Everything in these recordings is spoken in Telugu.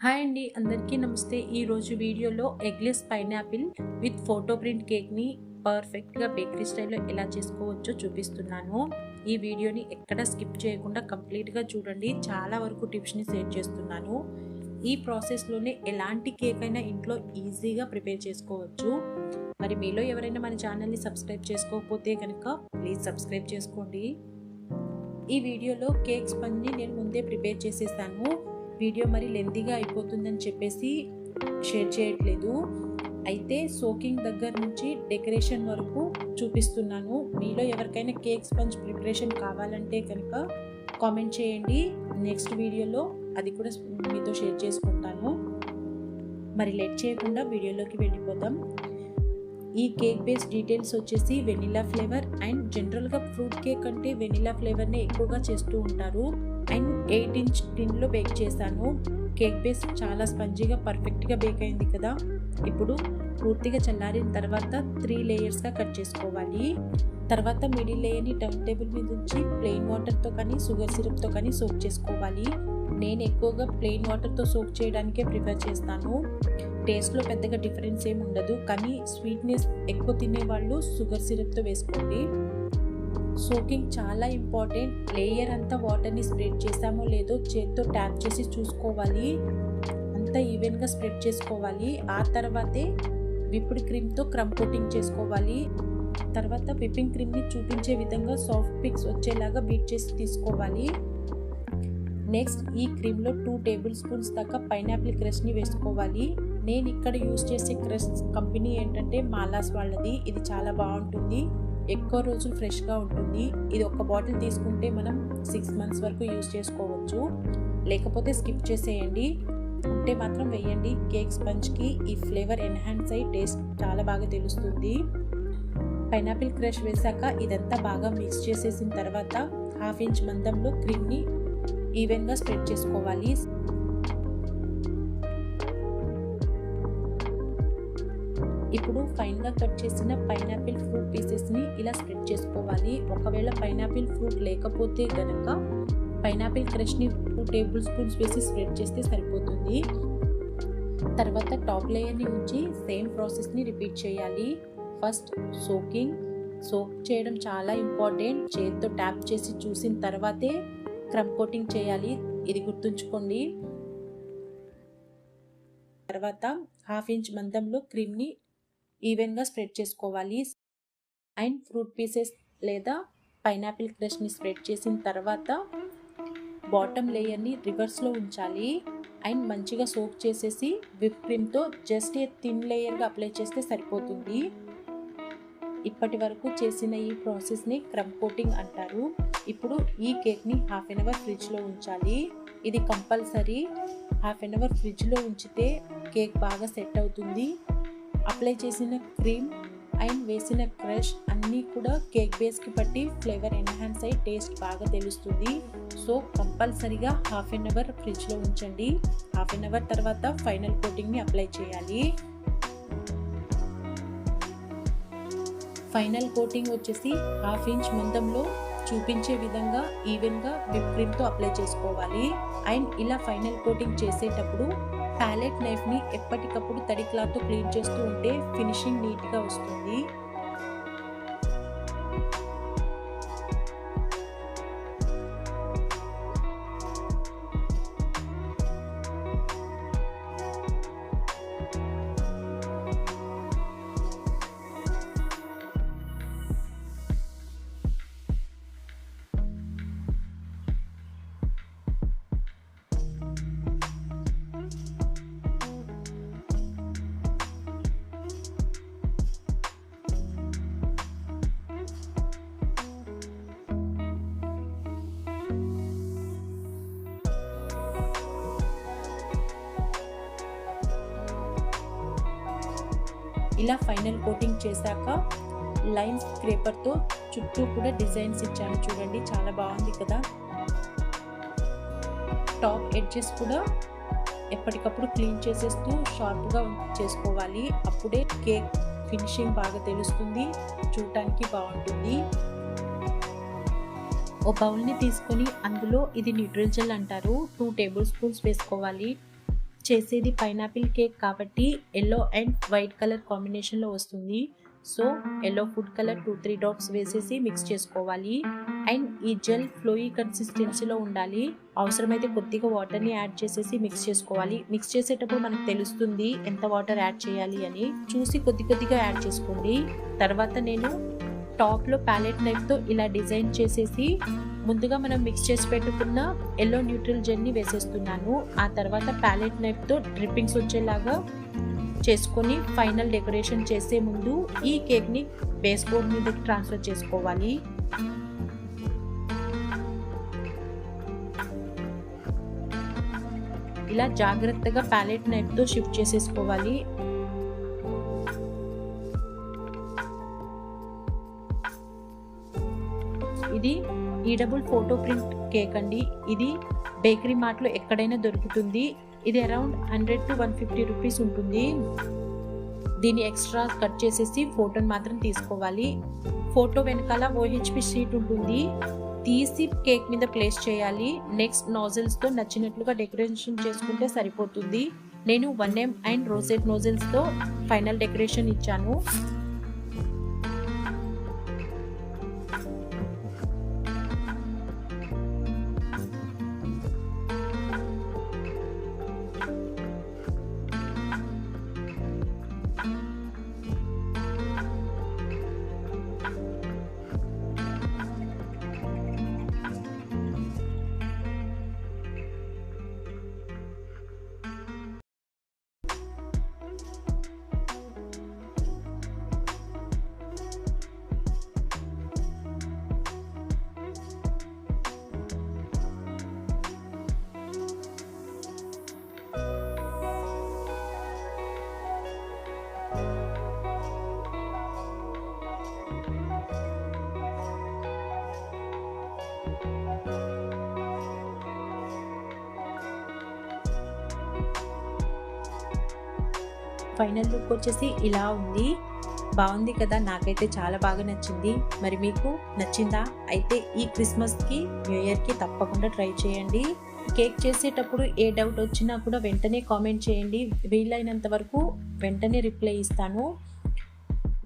హాయ్ అండి, అందరికీ నమస్తే. ఈరోజు వీడియోలో eggless pineapple with photo print కేక్ని పర్ఫెక్ట్గా బేకరీ స్టైల్లో ఎలా చేసుకోవచ్చో చూపిస్తున్నాను. ఈ వీడియోని ఎక్కడ స్కిప్ చేయకుండా కంప్లీట్గా చూడండి. చాలా వరకు టిప్స్ని షేర్ చేస్తున్నాను. ఈ ప్రాసెస్లోనే ఎలాంటి కేక్ అయినా ఇంట్లో ఈజీగా ప్రిపేర్ చేసుకోవచ్చు. మరి మీలో ఎవరైనా మన ఛానల్ని సబ్స్క్రైబ్ చేసుకోకపోతే కనుక ప్లీజ్ సబ్స్క్రైబ్ చేసుకోండి. ఈ వీడియోలో కేక్ స్పంజ్ని నేను ముందే ప్రిపేర్ చేసేసాను. వీడియో మరి లెంతీగా అయిపోతుందని చెప్పేసి షేర్ చేయట్లేదు. అయితే సోకింగ్ దగ్గర నుంచి డెకరేషన్ వరకు చూపిస్తున్నాను. మీలో ఎవరికైనా కేక్ స్పంజ్ ప్రిపరేషన్ కావాలంటే కనుక కామెంట్ చేయండి. నెక్స్ట్ వీడియోలో అది కూడా మీతో షేర్ చేసుకుంటాను. మరి లేట్ చేయకుండా వీడియోలోకి వెళ్ళిపోదాం. ఈ కేక్ బేస్ డీటెయిల్స్ వచ్చేసి వెనిలా ఫ్లేవర్ అండ్ జనరల్గా ఫ్రూట్ కేక్ అంటే వెనిలా ఫ్లేవర్నే ఎక్కువగా చేస్తూ ఉంటారు. అండ్ 8 ఇంచ్ టిన్లో బేక్ చేశాను. కేక్ బేస్ చాలా స్పంజీగా పర్ఫెక్ట్గా బేక్ అయింది కదా. ఇప్పుడు పూర్తిగా చల్లారిన తర్వాత 3 లేయర్స్గా కట్ చేసుకోవాలి. తర్వాత మిడిల్ లేయర్ని టర్న్ టేబుల్ మీద ఉంచి ప్లెయిన్ వాటర్తో కానీ షుగర్ సిరప్తో కానీ సోక్ చేసుకోవాలి. నేను ఎక్కువగా ప్లెయిన్ వాటర్తో సోక్ చేయడానికే ప్రిఫర్ చేస్తాను. టేస్ట్లో పెద్దగా డిఫరెన్స్ ఏమి ఉండదు, కానీ స్వీట్నెస్ ఎక్కువ తినేవాళ్ళు షుగర్ సిరప్తో వేసుకోండి. సోకింగ్ చాలా ఇంపార్టెంట్. లేయర్ అంతా వాటర్ని స్ప్రెడ్ చేసామో లేదో చేత్తో ట్యాప్ చేసి చూసుకోవాలి. అంతా ఈవెన్గా స్ప్రెడ్ చేసుకోవాలి. ఆ తర్వాతే విప్డ్ క్రీమ్తో క్రమ్ కోటింగ్ చేసుకోవాలి. తర్వాత విప్పింగ్ క్రీమ్ని చూపించే విధంగా సాఫ్ట్ పిక్స్ వచ్చేలాగా బీట్ చేసి తీసుకోవాలి. నెక్స్ట్ ఈ క్రీమ్లో 2 టేబుల్ స్పూన్స్ దాకా పైనాపిల్ క్రష్ని వేసుకోవాలి. నేను ఇక్కడ యూస్ చేసే క్రష్ కంపెనీ ఏంటంటే మాలాస్ వాళ్ళది. ఇది చాలా బాగుంటుంది, ఎక్కువ రోజులు ఫ్రెష్గా ఉంటుంది. ఇది ఒక బాటిల్ తీసుకుంటే మనం 6 మంత్స్ వరకు యూజ్ చేసుకోవచ్చు. లేకపోతే స్కిప్ చేసేయండి. ఉంటే మాత్రం వేయండి. కేక్ స్పంజ్కి ఈ ఫ్లేవర్ ఎన్హాన్స్ అయ్యి టేస్ట్ చాలా బాగా తెలుస్తుంది. పైనాపిల్ క్రష్ వేసాక ఇదంతా బాగా మిక్స్ చేసేసిన తర్వాత 1/2 ఇంచ్ మందంలో క్రీమ్ని ఈవెన్గా స్ప్రెడ్ చేసుకోవాలి. ఇప్పుడు ఫైన్గా కట్ చేసిన పైనాపిల్ ఫ్రూట్ పీసెస్ని ఇలా స్ప్రెడ్ చేసుకోవాలి. ఒకవేళ పైనాపిల్ ఫ్రూట్ లేకపోతే గనక పైనాపిల్ క్రష్ని 2 టేబుల్ స్పూన్స్ వేసి స్ప్రెడ్ చేస్తే సరిపోతుంది. తర్వాత టాప్ లేయర్ని ఉంచి సేమ్ ప్రాసెస్ని రిపీట్ చేయాలి. ఫస్ట్ సోక్ చేయడం చాలా ఇంపార్టెంట్. చేతితో ట్యాప్ చేసి చూసిన తర్వాతే క్రమ్ కోటింగ్ చేయాలి, ఇది గుర్తుంచుకోండి. తర్వాత 1/2 ఇంచ్ మందంలో క్రీమ్ని ఈవెన్గా స్ప్రెడ్ చేసుకోవాలి. అండ్ ఫ్రూట్ పీసెస్ లేదా పైనాపిల్ క్రష్ని స్ప్రెడ్ చేసిన తర్వాత బాటమ్ లేయర్ని రివర్స్లో ఉంచాలి. అండ్ మంచిగా సోక్ చేసేసి విప్ క్రీమ్తో జస్ట్ థిన్ లేయర్గా అప్లై చేస్తే సరిపోతుంది. ఇప్పటి వరకు చేసిన ఈ ప్రాసెస్ని క్రమ్ కోటింగ్ అంటారు. ఇప్పుడు ఈ కేక్ని 1/2 an hour ఫ్రిడ్జ్లో ఉంచాలి. ఇది కంపల్సరీ. 1/2 an hour ఫ్రిడ్జ్లో ఉంచితే కేక్ బాగా సెట్ అవుతుంది. అప్లై చేసిన క్రీమ్ అండ్ వేసిన క్రష్ అన్నీ కూడా కేక్ బేస్కి బట్టి ఫ్లేవర్ ఎన్హాన్స్ అయ్యి టేస్ట్ బాగా తెలుస్తుంది. సో కంపల్సరీగా 1/2 an hour ఫ్రిడ్జ్లో ఉంచండి. 1/2 an hour తర్వాత ఫైనల్ కోటింగ్ని అప్లై చేయాలి. ఫైనల్ కోటింగ్ వచ్చేసి 1/2 ఇంచ్ మందంలో చూపించే విధంగా ఈవెన్గా విప్ క్రీమ్తో అప్లై చేసుకోవాలి. అండ్ ఇలా ఫైనల్ కోటింగ్ చేసేటప్పుడు ప్యాలెట్ నైఫ్ని ఎప్పటికప్పుడు తడి క్లాత్తో క్లీన్ చేస్తూ ఉంటే ఫినిషింగ్ నీట్గా వస్తుంది. ఇలా ఫైనల్ కోటింగ్ చేశాక లైన్ స్క్రేపర్తో చుట్టూ కూడా డిజైన్స్ ఇచ్చాను, చూడండి చాలా బాగుంది కదా. టాప్ ఎడ్జెస్ కూడా ఎప్పటికప్పుడు క్లీన్ చేసేస్తూ షార్ప్గా చేసుకోవాలి. అప్పుడే కేక్ ఫినిషింగ్ బాగా తెలుస్తుంది, చూడటానికి బాగుంటుంది. ఓ బౌల్ని తీసుకొని అందులో ఇది న్యూట్రిల్ జెల్ అంటారు 2 టేబుల్ స్పూన్స్ వేసుకోవాలి. చేసేది పైనాపిల్ కేక్ కాబట్టి ఎల్లో అండ్ వైట్ కలర్ కాంబినేషన్లో వస్తుంది. So yellow food colour 2-3 dots వేసేసి మిక్స్ చేసుకోవాలి. అండ్ ఈ జెల్ ఫ్లోయీ కన్సిస్టెన్సీలో ఉండాలి. అవసరమైతే కొద్దిగా వాటర్ని యాడ్ చేసేసి మిక్స్ చేసుకోవాలి. మిక్స్ చేసేటప్పుడు మనకు తెలుస్తుంది ఎంత వాటర్ యాడ్ చేయాలి అని. చూసి కొద్దిగా యాడ్ చేసుకోండి. తర్వాత నేను టాప్లో ప్యాలెట్ నైఫ్తో ఇలా డిజైన్ చేసేసి ముందుగా మనం మిక్స్ చేసి పెట్టుకున్న ఎల్లో న్యూట్రల్ జెల్ని వేసేస్తున్నాను. ఆ తర్వాత ప్యాలెట్ నైఫ్తో డ్రిప్పింగ్స్ వచ్చేలాగా చేసుకొని ఫైనల్ డెకరేషన్ చేసే ముందు ఈ కేక్ని బేస్ బోర్డ్ మీదకి ట్రాన్స్ఫర్ చేసుకోవాలి. ఇలా జాగ్రత్తగా ప్యాలెట్ నైఫ్తో షిఫ్ట్ చేసేసుకోవాలి. ఇది ఈడబుల్ ఫోటో ప్రింట్ కేక్ అండి. ఇది బేకరీ మార్ట్లో ఎక్కడైనా దొరుకుతుంది. ఇది అరౌండ్ 100 to 150 రూపీస్ ఉంటుంది. దీన్ని ఎక్స్ట్రా కట్ చేసేసి ఫోటోని మాత్రం తీసుకోవాలి. ఫోటో వెనకాల OHP షీట్ ఉంటుంది. తీసి కేక్ మీద ప్లేస్ చేయాలి. నెక్స్ట్ నోజల్స్తో నచ్చినట్లుగా డెకరేషన్ చేసుకుంటే సరిపోతుంది. నేను 1M అండ్ రోసెట్ నోజల్స్తో ఫైనల్ డెకరేషన్ ఇచ్చాను. ఫైనల్ లుక్ వచ్చేసి ఇలా ఉంది. బాగుంది కదా, నాకైతే చాలా బాగా నచ్చింది. మరి మీకు నచ్చిందా? అయితే ఈ క్రిస్మస్కి న్యూ ఇయర్కి తప్పకుండా ట్రై చేయండి. కేక్ చేసేటప్పుడు ఏ డౌట్ వచ్చినా కూడా వెంటనే కామెంట్ చేయండి. వీలైనంత వరకు వెంటనే రిప్లై ఇస్తాను.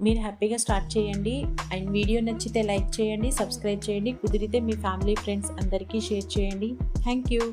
మీరు హ్యాపీగా స్టార్ట్ చేయండి. అండ్ వీడియో నచ్చితే లైక్ చేయండి, సబ్స్క్రైబ్ చేయండి. కుదిరితే మీ ఫ్యామిలీ ఫ్రెండ్స్ అందరికీ షేర్ చేయండి. Thank you.